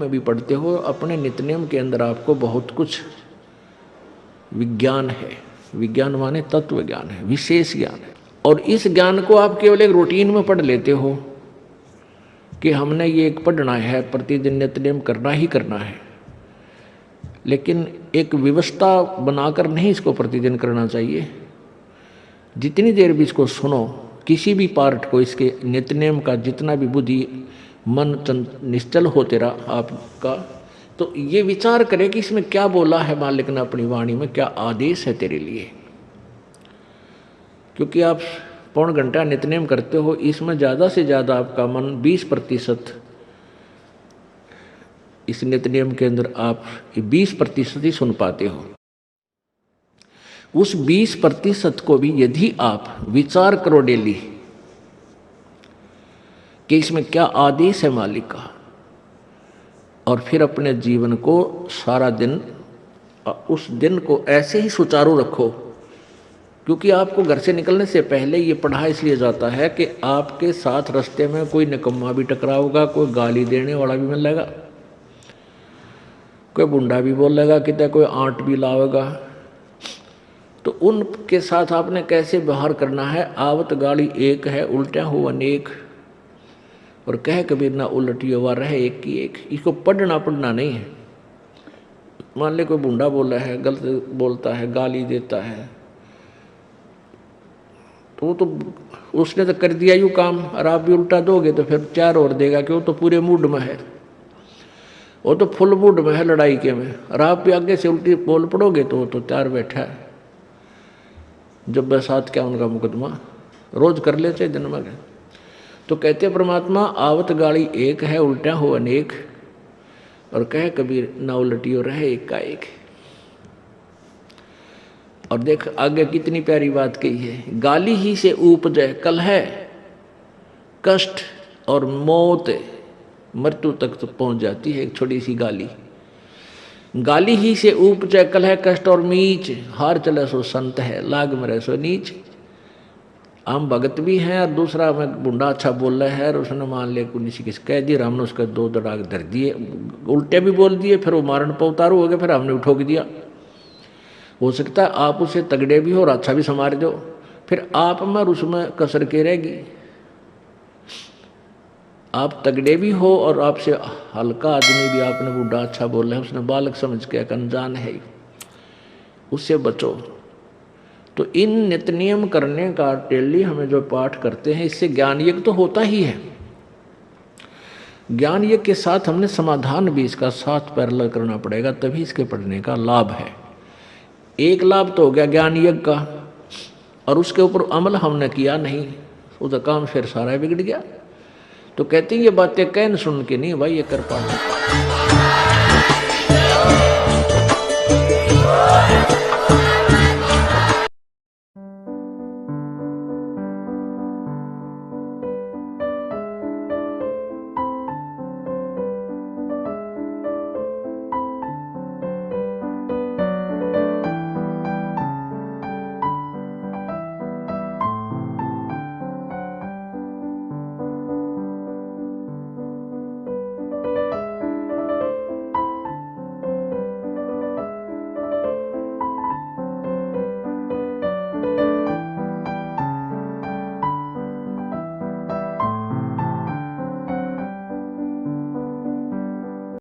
में भी पढ़ते हो, अपने नित्यनेम के अंदर आपको बहुत कुछ विज्ञान है। विज्ञान माने तत्व ज्ञान है, विशेष ज्ञान है। और इस ज्ञान को आप केवल एक रूटीन में पढ़ लेते हो कि हमने ये एक पढ़ना है, प्रतिदिन नित्यनेम करना ही करना है, लेकिन एक व्यवस्था बनाकर नहीं इसको प्रतिदिन करना चाहिए। जितनी देर भी इसको सुनो, किसी भी पार्ट को, इसके नित्यनेम का जितना भी बुद्धि मन निश्चल हो तेरा आपका, तो ये विचार करे कि इसमें क्या बोला है मालिक ने अपनी वाणी में, क्या आदेश है तेरे लिए। क्योंकि आप पौन घंटा नित्यनेम करते हो, इसमें ज़्यादा से ज़्यादा आपका मन 20% इस नित्यनेम के अंदर आप 20% ही सुन पाते हो। उस 20% को भी यदि आप विचार करो डेली कि इसमें क्या आदेश है मालिक का, और फिर अपने जीवन को सारा दिन, उस दिन को ऐसे ही सुचारू रखो। क्योंकि आपको घर से निकलने से पहले ये पढ़ा इसलिए जाता है कि आपके साथ रास्ते में कोई निकम्मा भी टकराओगा, कोई गाली देने वाला भी मिलेगा, कोई बुंडा भी बोलेगा, कितने कोई आंट भी लावेगा। तो उनके साथ आपने कैसे व्यवहार करना है। आवत गाड़ी एक है, उल्टा हो अनेक, और कह कबीर ना उलटी हुआ रहे एक की एक। इसको पढ़ना नहीं है। मान ले कोई बुंडा बोला है, गलत बोलता है, गाली देता है, तो उसने तो कर दिया यूँ काम, और आप भी उल्टा दोगे तो फिर 4 और देगा कि वो तो पूरे मूड में है, वो तो फुल मूड में है लड़ाई के में, और आप भी आगे से उल्टी बोल पड़ोगे तो वो तो 4 बैठा है। जब बसात क्या उनका मुकदमा रोज कर लेते दिन में। तो कहते परमात्मा आवत गाड़ी एक है, उल्टा हो अनेक, और कहे कबीर ना उलटी हो रहे एक का एक। और देख आगे कितनी प्यारी बात कही है। गाली ही से उपजे कलह, कष्ट और मौत, मृत्यु तक तो पहुंच जाती है एक छोटी सी गाली। गाली ही से उपजे कलह, कष्ट और मीच, हार चले सो संत है, लाग मरे सो नीच। हम भगत भी हैं, और दूसरा में बुंडा अच्छा बोल रहा है, और उसने मान लिया किसी किस कह दिया, हमने उसका 2 दड़ाक धर दिए, उल्टे भी बोल दिए, फिर वो मारण पर उतारू हो गए, फिर हमने उठोक दिया। हो सकता है आप उससे तगड़े भी हो और अच्छा भी संवार दो, फिर आप में और उसमें कसर के रहेगी। आप तगड़े भी हो और आपसे हल्का आदमी भी आपने बूढ़ा अच्छा बोल रहा है, उसने बालक समझ के अनजान है, उससे बचो। तो इन नित्यनियम करने का डेली हमें जो पाठ करते हैं, इससे ज्ञान यज्ञ तो होता ही है। ज्ञान यज्ञ के साथ हमने समाधान भी इसका साथ पैरेलल करना पड़ेगा, तभी इसके पढ़ने का लाभ है। एक लाभ तो हो गया ज्ञान यज्ञ का, और उसके ऊपर अमल हमने किया नहीं, उसका काम फिर सारा बिगड़ गया। तो कहते हैं ये बातें कहन सुन के नहीं भाई, ये कर पाते।